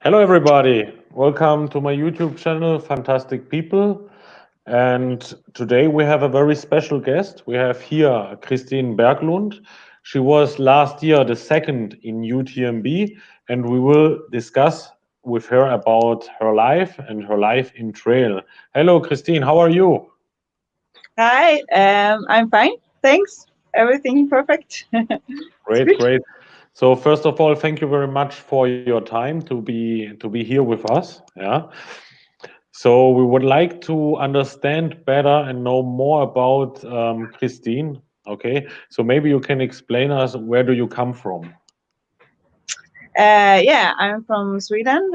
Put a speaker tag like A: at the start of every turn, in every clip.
A: Hello, everybody. Welcome to my YouTube channel, Fantastic People. And today we have a very special guest. We have here Kristin Berglund. She was last year the second in UTMB, and we will discuss with her about her life and her life in trail. Hello, Kristin. How are you?
B: Hi, I'm fine. Thanks. Everything perfect. It's
A: Great,
B: good.
A: great. So first of all, thank you very much for your time to be here with us. Yeah. So we would like to understand better and know more about Christine. Okay, so maybe you can explain us where do you come from?
B: Yeah, I'm from Sweden,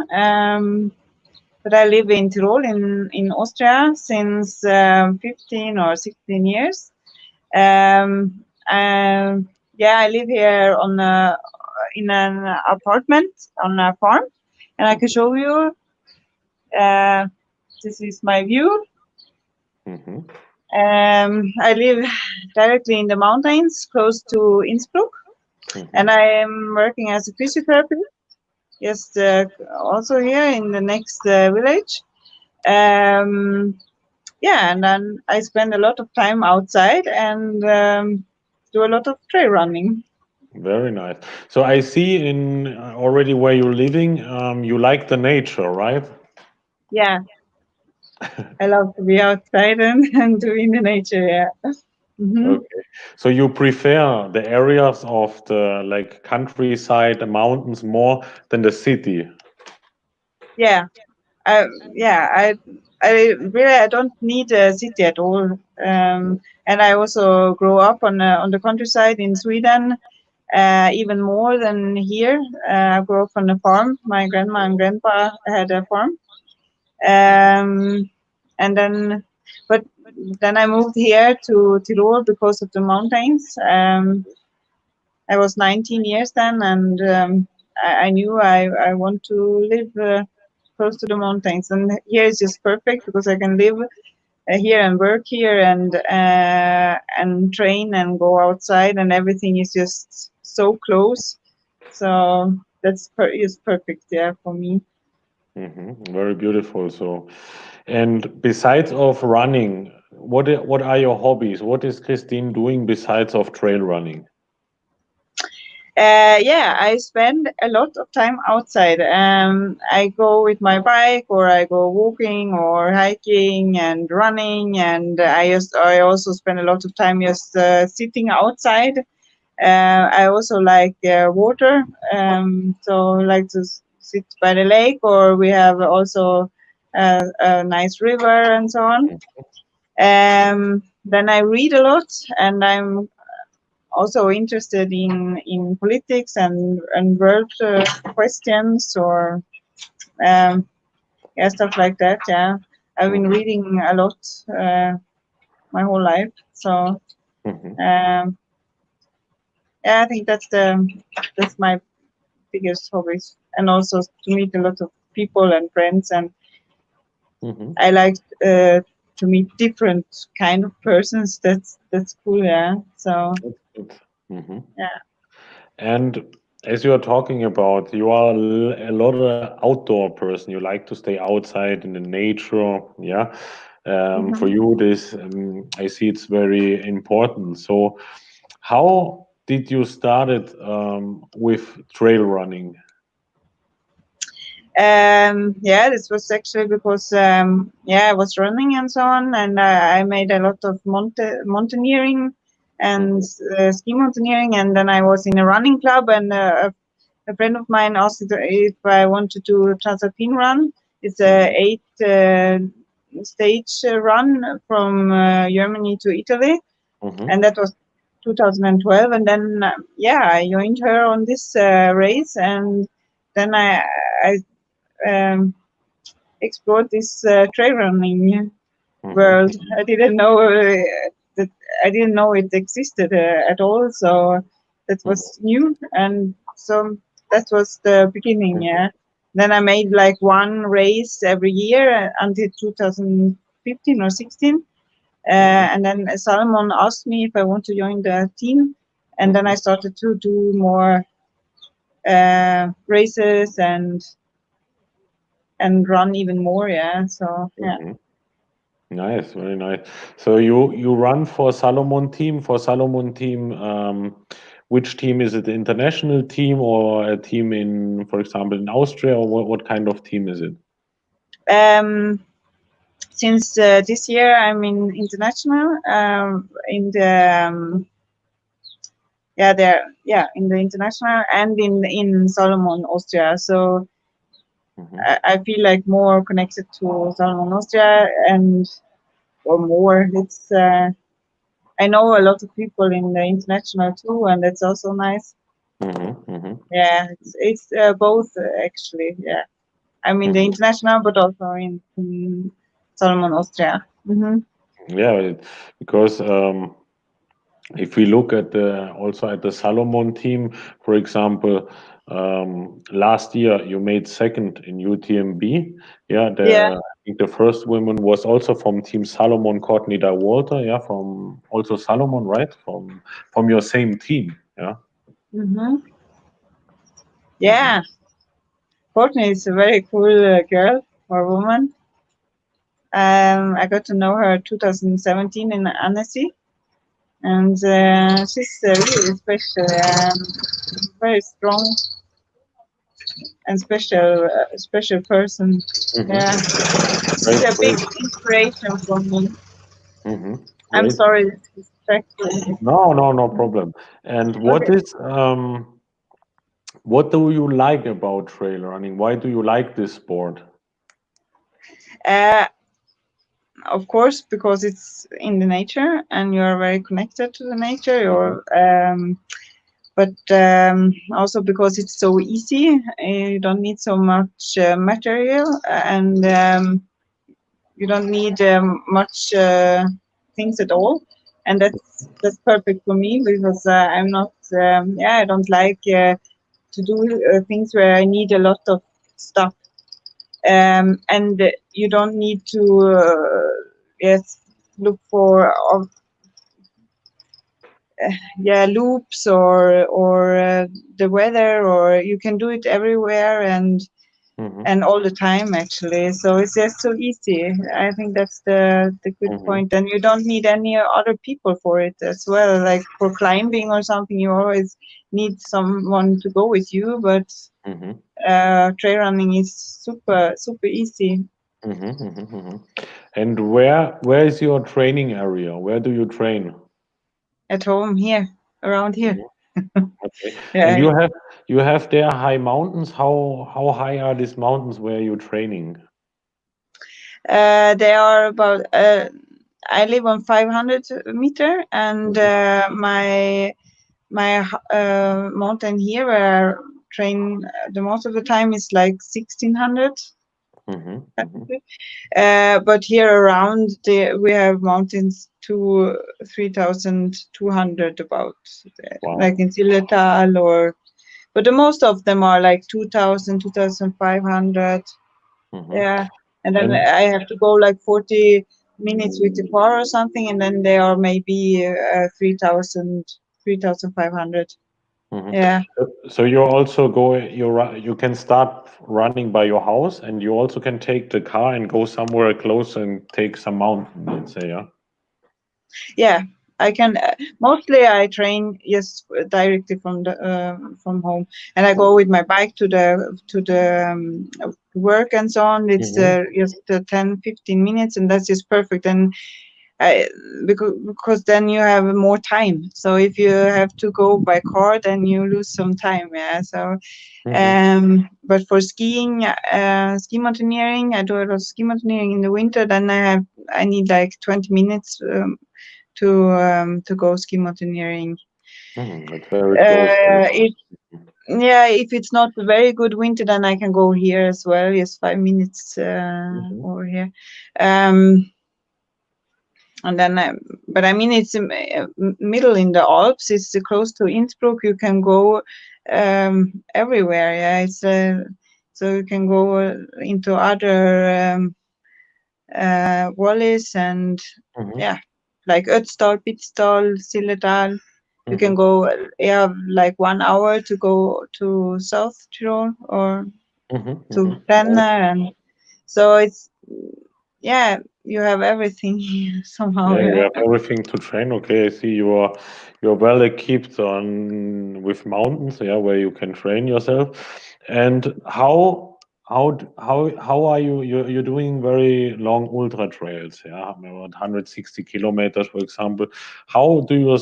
B: but I live in Tyrol in Austria since 15 or 16 years. Um, yeah, I live here in an apartment on a farm, and I can show you. Uh, this is my view.
A: Hmm.
B: I live directly in the mountains, close to Innsbruck,
A: Hmm.
B: and I am working as a physiotherapist. Yes, also here in the next village. Um, yeah, and then I spend a lot of time outside and do a lot of trail running.
A: Very nice. So I see in already where you're living, you like the nature, right?
B: Yeah, I love to be outside and doing the nature. Yeah. hmm
A: Okay. So you prefer the areas of the like countryside, the mountains more than the city?
B: Yeah, yeah. I don't need a city at all. And I also grew up on the countryside in Sweden, even more than here. I grew up on a farm. My grandma and grandpa had a farm. Um, and then, but then I moved here to Tyrol because of the mountains. I was 19 years then, and I knew I want to live close to the mountains. And here is just perfect because I can live here and work here and train and go outside, and everything is just so close. So is perfect, yeah, for me.
A: Very beautiful. So, and besides of running, what are your hobbies? What is Christine doing besides of trail running?
B: Yeah, I spend a lot of time outside. I go with my bike, or I go walking, or hiking and running, and I also spend a lot of time just sitting outside. I also like water, so I like to sit by the lake, or we have also a nice river and so on. Then I read a lot, and I'm also interested in politics and world questions, or um, yeah, stuff like that. Yeah, I've been
A: Mhm,
B: reading a lot my whole life, so
A: mhm,
B: um, yeah, I think that's my biggest hobbies, and also to meet a lot of people and friends, and
A: mhm.
B: I like to meet different kind of persons. That's cool. Yeah. So
A: That's good. Mhm.
B: yeah.
A: And as you are talking about, you are a lot of outdoor person. You like to stay outside in the nature. Yeah. For
B: hmm
A: you, this I see it's very important. So, how did you started with trail running?
B: Yeah, this was actually because yeah, I was running and so on, and I made a lot of mountaineering and
A: Mhm,
B: ski mountaineering, and then I was in a running club, and a friend of mine asked if I want to do a Transalpine run. It's a
A: mhm,
B: 8 stage run from Germany to Italy,
A: mhm,
B: and that was 2012. And then yeah, I joined her on this race, and then I um, explored this trail running world.
A: mhm,
B: I didn't know that I didn't know it existed at all. So that
A: mhm,
B: was new, and so that was the beginning.
A: mhm,
B: Yeah. Then I made like one race every year until 2015 or 16.
A: mhm,
B: And then Salomon asked me if I want to join the team, and then I
A: mhm,
B: started to do more races and and run even more. Yeah. So yeah.
A: Mhm. Nice, very nice. So you run for Salomon team. For Salomon team, which team is it? The international team or a team in, for example, in Austria, or what kind of team is it?
B: Since this year I'm in international in the in the international and in Salomon Austria. So I feel like more connected to Salomon Austria and or more. It's I know a lot of people in the international too, and that's also nice. Yeah, it's both actually. Yeah, I'm in the international, but also in Salomon Austria.
A: Yeah, because if we look at also at the Salomon team, for example, last year you made second in UTMB. Yeah,
B: Yeah.
A: I think the first woman was also from Team Salomon, Courtney Walter. Yeah, from also Salomon, right? From your same team. Yeah.
B: Yeah. Courtney is a very cool girl or woman. I got to know her 2017 in Annecy, and she's really special, very strong and special person. Yeah, she's a big inspiration for me. I'm
A: Great.
B: sorry, it's distracting.
A: No problem. And what
B: Okay.
A: is what do you like about trail running? Why do you like this sport?
B: Uh, of course, because it's in the nature and you're very connected to the nature. But also because it's so easy. You don't need so much material, and you don't need much things at all. And that's perfect for me because I'm not. I don't like to do things where I need a lot of stuff. And you don't need to yes look for loops or the weather, or you can do it everywhere and all the time actually. So it's just so easy. I think that's the good point. And you don't need any other people for it as well, like for climbing or something you always need someone to go with you, but trail running is super easy.
A: And where is your training area? Where do you train?
B: At home here, around here.
A: Okay. And
B: Yeah.
A: you have there high mountains. How high are these mountains where you're training?
B: They are about I live on 500 meter, and my mountain here where I train the most of the time is like 1600. But here around we have mountains to 3200 about,
A: Wow.
B: like in Zillertal, but the most of them are like 2000, 2500. Yeah, and then
A: And
B: I have to go like 40 minutes with the car or something, and then they are maybe 3000, 3500. Yeah.
A: so you also you can start running by your house, and you also can take the car and go somewhere close and take some mountain, let's say, yeah.
B: Yeah, I can. Mostly, I train just directly from home, and I go with my bike to the work and so on. It's just 10, 15 minutes, and that's just perfect. And I, because then you have more time. So if you have to go by car, then you lose some time. Yeah. So, but for skiing, ski mountaineering, I do a lot of ski mountaineering in the winter. Then I need like 20 minutes. To go ski mountaineering.
A: That's very close.
B: If it's not a very good winter, then I can go here as well. Just 5 minutes over here. And then, but I mean, it's middle in the Alps. It's close to Innsbruck. You can go everywhere. Yeah, it's so you can go into other valleys and like Ötztal, Pitztal, Zillertal. You can go, like 1 hour to go to South Tyrol or to Brenner, So it's, yeah, you have everything somehow.
A: Yeah, you
B: Yeah.
A: have everything to train. Okay, I see you're well equipped on with mountains, yeah, where you can train yourself. And how are you're doing very long ultra trails, yeah, about 160 kilometers, for example. How do you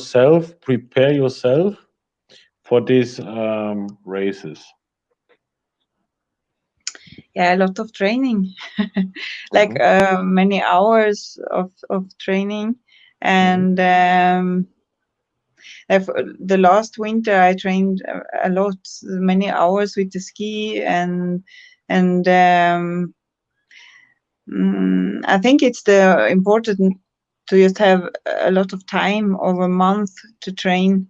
A: prepare yourself for these races?
B: Yeah, a lot of training, like
A: Hmm.
B: many hours of training.
A: Hmm.
B: And the last winter I trained a lot, many hours with the ski. And I think it's the important to just have a lot of time over a month to train.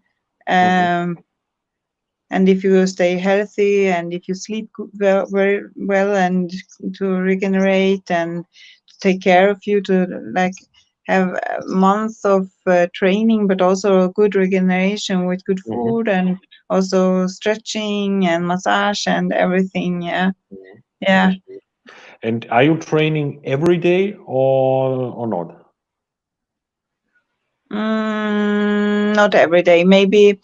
A: Hmm.
B: um, and if you stay healthy and if you sleep very well and to regenerate and to take care of you, to like have a month of training, but also good regeneration with good
A: Hmm.
B: food and also stretching and massage and everything. Yeah. Yeah.
A: Understood. And are you training every day or not?
B: Not every day, maybe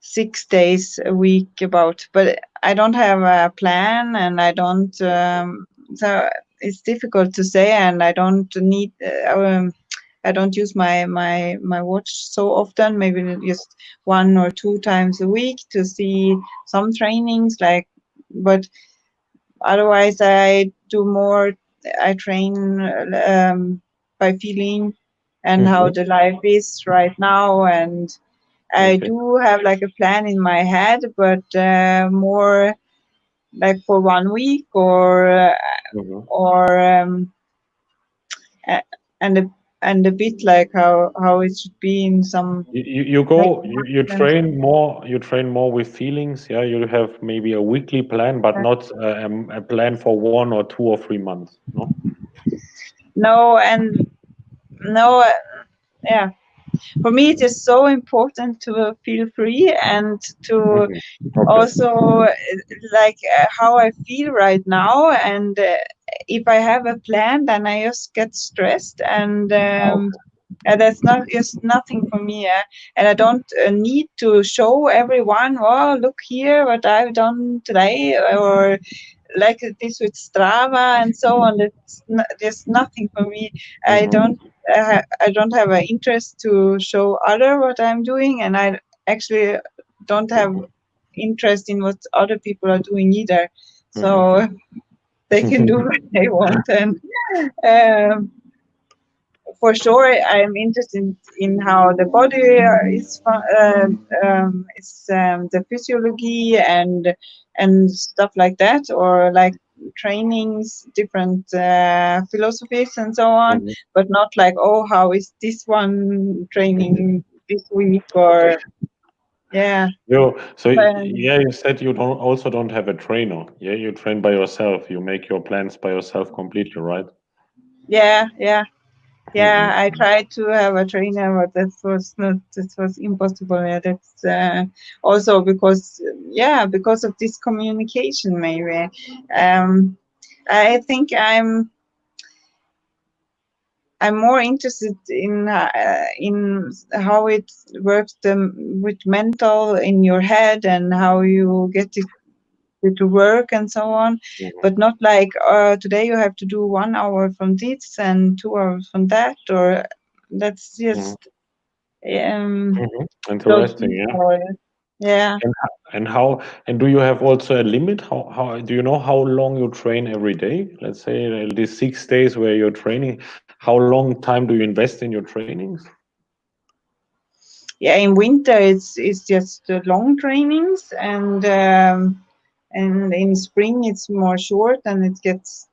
B: 6 days a week about, but I don't have a plan, and I don't so it's difficult to say, and I don't need I don't use my watch so often, maybe just 1 or 2 times a week to see some trainings, like. But otherwise I do more, I train by feeling and how
A: Hmm.
B: the life is right now. And I
A: Okay.
B: do have like a plan in my head, but more like for 1 week,
A: Mhm.
B: or a- and a bit like how it should be in some,
A: You
B: like,
A: go you train more with feelings, yeah. You have maybe a weekly plan, but not a plan for 1 or 2 or 3 months. No.
B: no. And no. Yeah, for me it is so important to feel free and to
A: Hmm. Okay.
B: also like how I feel right now. And if I have a plan, then I just get stressed. And
A: Okay.
B: that's not just nothing for me. And I don't need to show everyone, oh, look here what I've done today, or like this with Strava and so on. That's there's nothing for me. I
A: Hmm.
B: don't I don't have an interest to show other what I'm doing, and I actually don't have interest in what other people are doing either.
A: Hmm.
B: So they can do what they want. And um, for sure, I'm interested in how the body is the physiology and stuff like that, or like trainings, different philosophies and so on,
A: Hmm.
B: but not like, oh, how is this one training this week,
A: Okay.
B: or yeah.
A: So
B: But
A: yeah, you said you don't have a trainer. Yeah, you train by yourself. You make your plans by yourself completely, right?
B: yeah, yeah. Yeah,
A: Hmm.
B: I tried to have a trainer, but that was impossible. Yeah, that's also because, yeah, because of this communication, maybe. Um, I think I'm more interested in how it works with mental in your head, and how you get it to work and so on,
A: Hmm.
B: but not like today you have to do 1 hour from this and 2 hours from that, or that's
A: Hmm.
B: just
A: Hmm.
B: so
A: Interesting.
B: deep.
A: Yeah.
B: Or yeah.
A: And do you have also a limit? How do you know how long you train every day? Let's say these 6 days where you're training, how long time do you invest in your trainings?
B: Yeah, in winter it's just long trainings, and in spring it's more short and it gets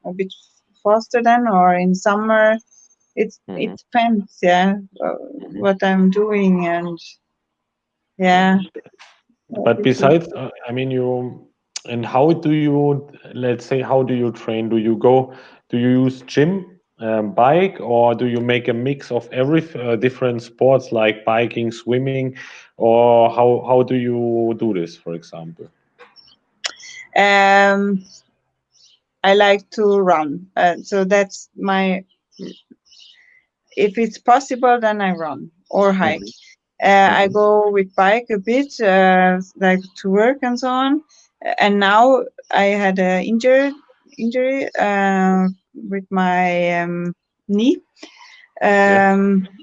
B: a bit faster then, or in summer it
A: Hmm.
B: depends, yeah,
A: Hmm.
B: what I'm doing. And yeah,
A: Hmm. But
B: this is.
A: besides, I mean, and how do you, let's say, how do you train? Do you use gym, bike, or do you make a mix of every different sports like biking, swimming, or how do you do this, for example?
B: um I like to run. So that's my. If it's possible, then I run or hike.
A: Mhm,
B: I
A: mhm.
B: go with bike a bit, like to work and so on. And now I had a injury with my knee.
A: Yeah.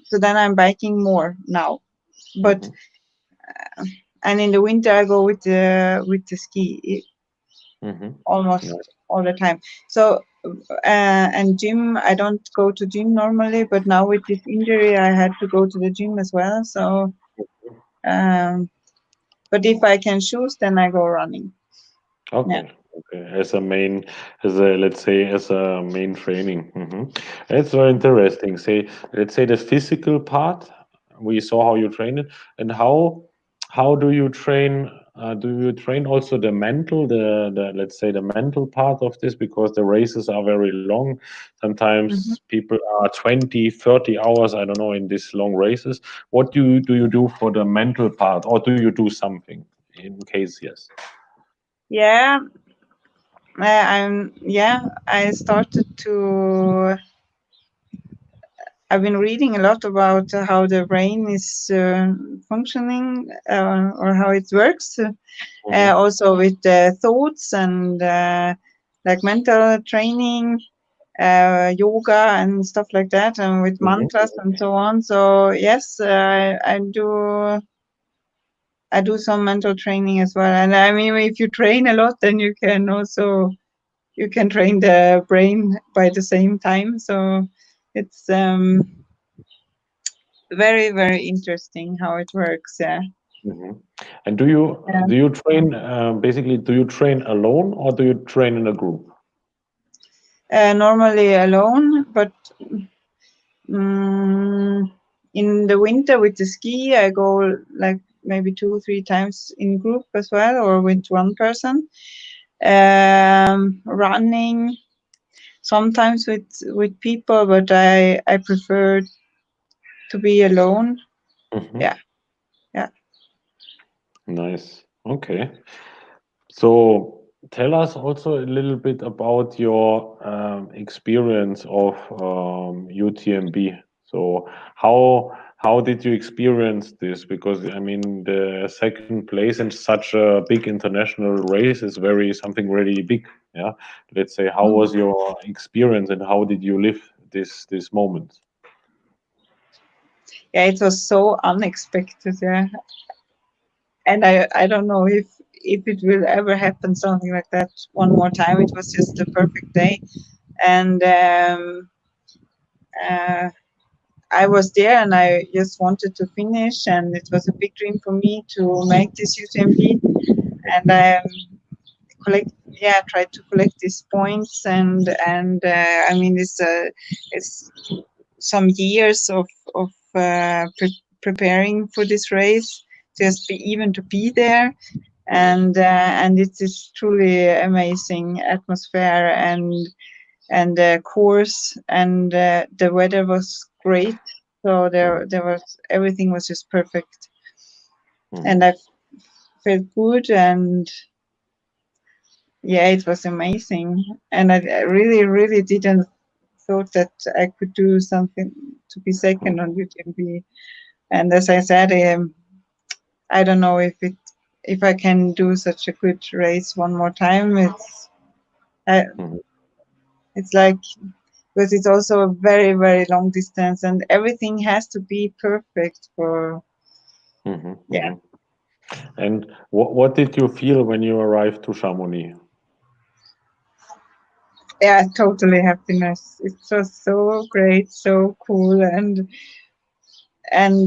B: So then I'm biking more now. But
A: Mhm,
B: and in the winter I go with the ski
A: mhm.
B: almost
A: Nice.
B: all the time. So and gym, I don't go to gym normally, but now with this injury I had to go to the gym as well. So um, but if I can choose, then I go running. Yeah.
A: Okay. Okay. As a main, as a let's say, as a main training. That's very interesting. Say, let's say the physical part. We saw how you train it, and how do you train? Do you train also the mental, the let's say the mental part of this? Because the races are very long.
B: Mhm.
A: Sometimes people are 20, 30 hours, I don't know, in these long races. What do you do for the mental part, or do you do something in case yes?
B: Yeah, I started to. I've been reading a lot about how the brain is functioning or how it works.
A: Mhm,
B: Also with thoughts and like mental training, yoga and stuff like that, and with
A: mhm,
B: mantras and so on. So yes, I do some mental training as well. And I mean, if you train a lot, then you can train the brain by the same time. So it's very, very interesting how it works. Yeah.
A: mhm. And do you train basically? Do you train alone or do you train in a group?
B: Normally alone, but mm, in the winter with the ski, I go like maybe 2 3 times in group as well, or with one person. Running sometimes with people, but I prefer to be alone.
A: Mhm.
B: Yeah, yeah.
A: Nice. Okay. So tell us also a little bit about your experience of UTMB. So how did you experience this? Because I mean, the second place in such a big international race is very something really big. Yeah. Let's say, how
B: Mm.
A: was your experience and how did you live this moment?
B: Yeah, it was so unexpected. Yeah, and I don't know if it will ever happen something like that one more time. It was just a perfect day, and uh, I was there, and I just wanted to finish, and it was a big dream for me to make this UTMB, and tried to collect these points, and I mean it's some years of preparing for this race, just even to be there, and it is truly amazing atmosphere and course, and the weather was great, so there was everything was just perfect, and
A: Mhm,
B: I felt good, and yeah, it was amazing, and I really didn't thought that I could do something to be second
A: mhm,
B: on UTMB, and as I said, I don't know if I can do such a good race one more time. Uh,
A: mhm,
B: it's like, because it's also a very, very long distance, and everything has to be perfect for,
A: mhm,
B: yeah.
A: mhm. And what did you feel when you arrived to Chamonix?
B: Yeah, totally happiness. It was so great, so cool, and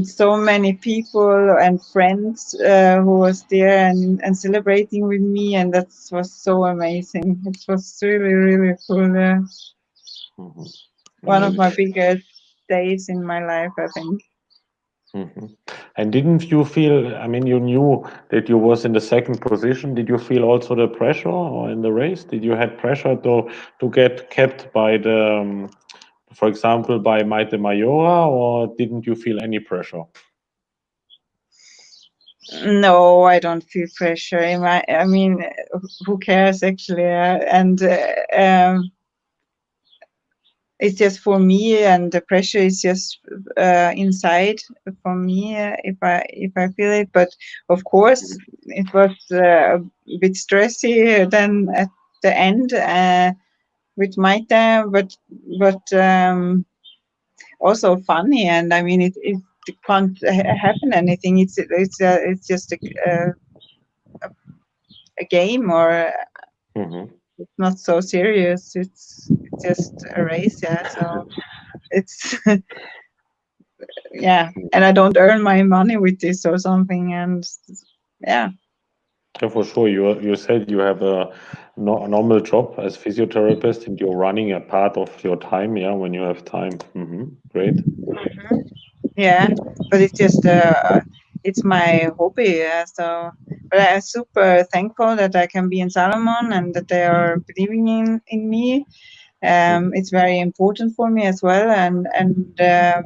B: so many people and friends who was there and celebrating with me, and that was so amazing. It was really, really cool.
A: Mhm.
B: One of
A: Nice.
B: my biggest days in my life, I think.
A: Mhm. And didn't you feel, I mean, you knew that you was in the second position. Did you feel also the pressure or in the race? Did you had pressure to get kept by the, for example, by Maite Majora, or didn't you feel any pressure?
B: No, I don't feel pressure. I mean, who cares actually? It's just for me, and the pressure is just inside for me if I feel it. But of course, it was a bit stressy then at the end with my time, but also funny. And I mean, it can't happen anything. It's just a game, or
A: Hmm.
B: it's not so serious. It's just a race, yeah. So it's yeah, and I don't earn my money with this or something, and yeah.
A: Yeah, for sure. You said you have a normal job as physiotherapist, and you're running a part of your time. Yeah, when you have time. Great.
B: Mhm. Yeah, but it's my hobby. Yeah, so, but I'm super thankful that I can be in Salomon and that they are believing in me.
A: Mhm.
B: It's very important for me as well, and the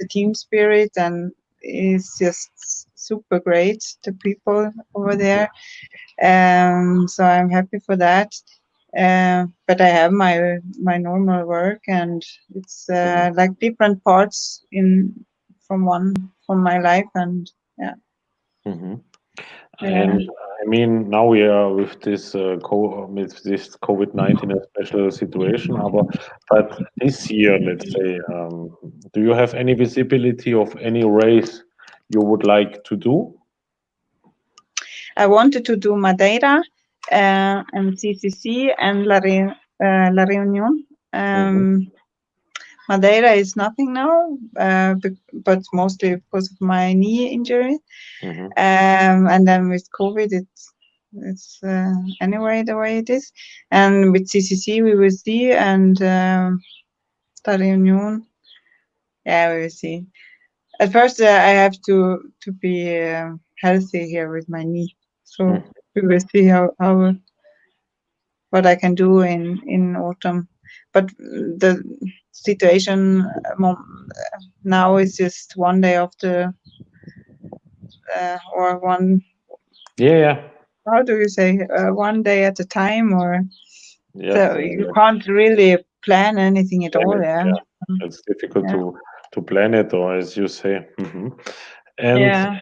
B: team spirit and is just super great. The people over there. So I'm happy for that. But I have my normal work, and it's
A: Mhm.
B: like different parts in from my life, and yeah,
A: Mhm.
B: yeah.
A: And I mean, now we are with this COVID-19 a special situation. But this year, let's say, do you have any visibility of any race you would like to do?
B: I wanted to do Madeira and CCC and La Reunion.
A: Hmm.
B: Madeira is nothing now, but mostly because of my knee injury.
A: Hmm.
B: And then with COVID, it's anyway the way it is. And with CCC, we will see, and La Reunion, yeah, we will see. At first, I have to be healthy here with my knee, so we will see how what I can do in autumn. But the situation now is just one day after, or one.
A: Yeah, yeah,
B: How do you say? One day at a time, or
A: yes,
B: so you
A: yes.
B: can't really plan anything at
A: Plan
B: all.
A: it.
B: Yeah.
A: Yeah, it's difficult
B: Yeah.
A: to plan it, or as you say. And
B: Yeah.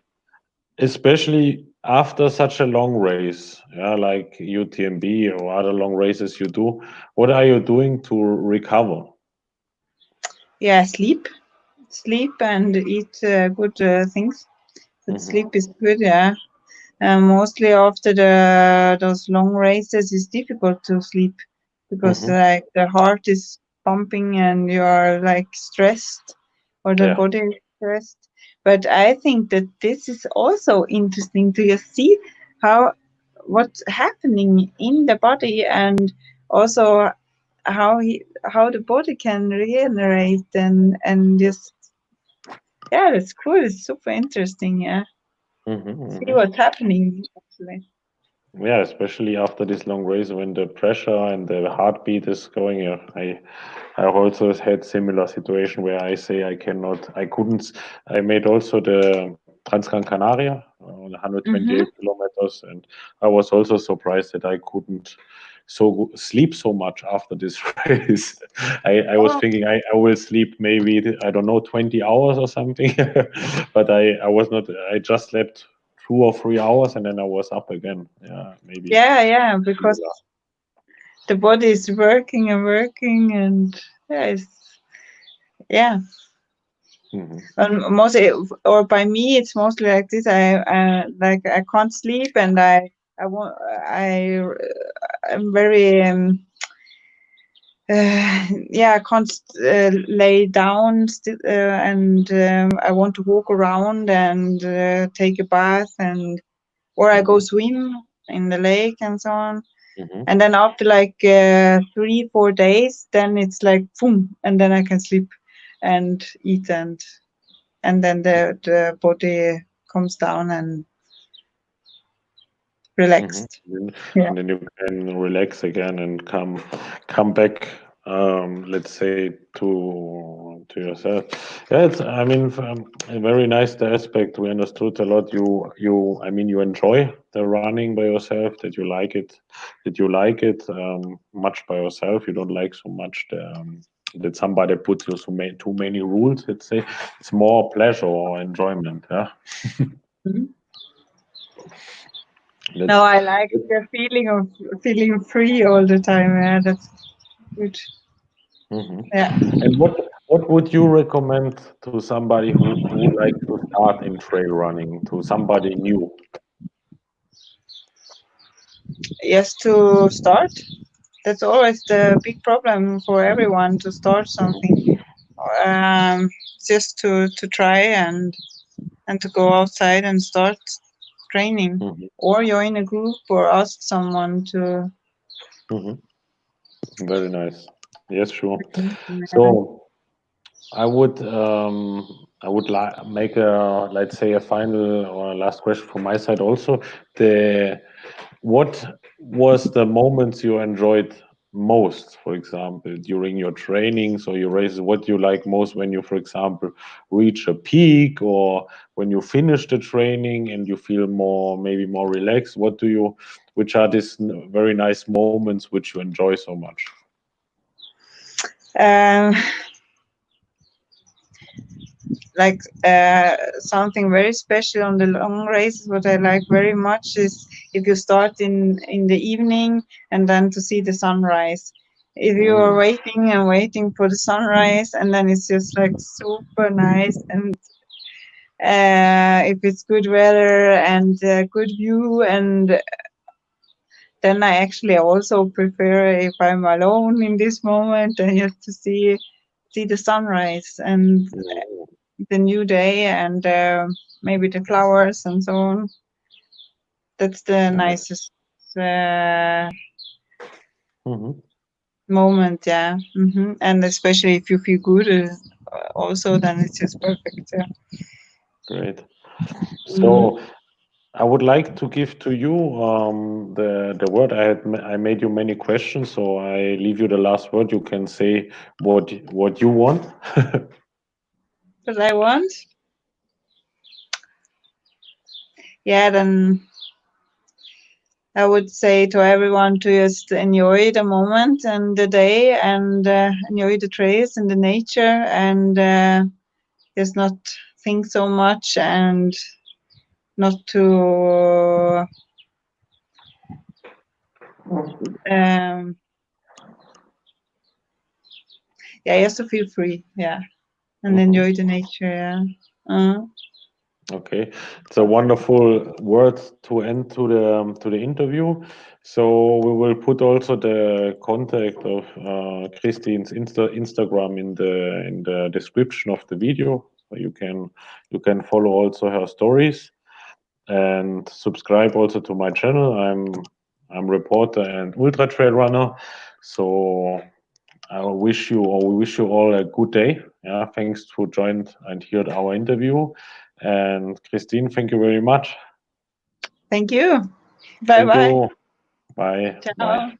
A: especially after such a long race, yeah, like UTMB or other long races you do, what are you doing to recover?
B: Yeah. Sleep, and eat good things. But
A: Hmm.
B: sleep is good. Yeah. Mostly after those long races, it's difficult to sleep because
A: Hmm.
B: like the heart is pumping and you are like stressed, or the
A: Yeah.
B: body is stressed. But I think that this is also interesting to just see how what's happening in the body, and also how the body can regenerate, and just yeah, that's cool. It's super interesting. Yeah,
A: Hmm.
B: see
A: Hmm.
B: what's happening actually.
A: Yeah, especially after this long race when the pressure and the heartbeat is going. Yeah, I also had similar situation where I say I couldn't. I made also the Transgran Canaria on
B: Mm-hmm.
A: 128 kilometers, and I was also surprised that I couldn't sleep so much after this race. I was
B: Oh,
A: thinking I will sleep maybe I don't know 20 hours or something, but I was not. I just slept 2 or 3 hours and then I was up again. Yeah, maybe
B: yeah, yeah, because
A: similar.
B: the body is working and working, and yeah, yeah.
A: Hmm.
B: And mostly, or by me, it's mostly like this. I can't sleep, and I want I I'm very yeah, I can't lay down still, and I want to walk around and take a bath, and or I go
A: Hmm.
B: swim in the lake and so on.
A: Hmm.
B: And then after like 3 4 days, then it's like boom, and then I can sleep and eat, and then the body comes down and
A: Hmm.
B: relaxed. Yeah.
A: And then you can relax again and come back. Let's say to yourself. Yeah, it's, I mean, a very nice aspect. We understood a lot. I mean, you enjoy the running by yourself. That you like it. That you like it much by yourself. You don't like so much that somebody puts you too many rules. Let's say it's more pleasure or enjoyment. Yeah.
B: No, I like the feeling of feeling free all the time. Yeah, that's good. Yeah.
A: And what would you recommend to somebody who would like to start in trail running, to somebody new?
B: Yes, to start. That's always the big problem for everyone, to start something. Just to try and to go outside and start training, or join a group or ask someone to.
A: Very nice. Yes, sure. So I would make a, let's say, a final or last question from my side also. What was the moments you enjoyed most, for example, during your trainings or your races? What you like most when you, for example, reach a peak, or when you finish the training and you feel maybe more relaxed? Which are these very nice moments which you enjoy so much?
B: Like something very special on the long races, what I like very much is if you start in the evening and then to see the sunrise. If you are waiting and waiting for the sunrise, and then it's just like super nice, and if it's good weather and good view, and then I actually also prefer, if I'm alone in this moment, and just to see the sunrise and the new day, and maybe the flowers and so on. That's the nicest moment, yeah. And especially if you feel good, also, then it's just perfect. Yeah.
A: Great. So I would like to give to you the word. I made you many questions, so I leave you the last word. You can say what you want.
B: What I want? Yeah, then I would say to everyone to just enjoy the moment and the day, and enjoy the trails and the nature, and just not think so much, and not to just to feel free, and enjoy the nature.
A: Okay, it's a wonderful word to end to the interview. So we will put also the contact of Kristin's Instagram in the description of the video. So you can follow also her stories, and subscribe also to my channel. I'm reporter and ultra trail runner. So we wish you all a good day. Yeah, thanks for joined and heard our interview. And Kristin, thank you very much.
B: Thank you. Bye bye.
A: Bye.
B: Ciao.
A: Bye.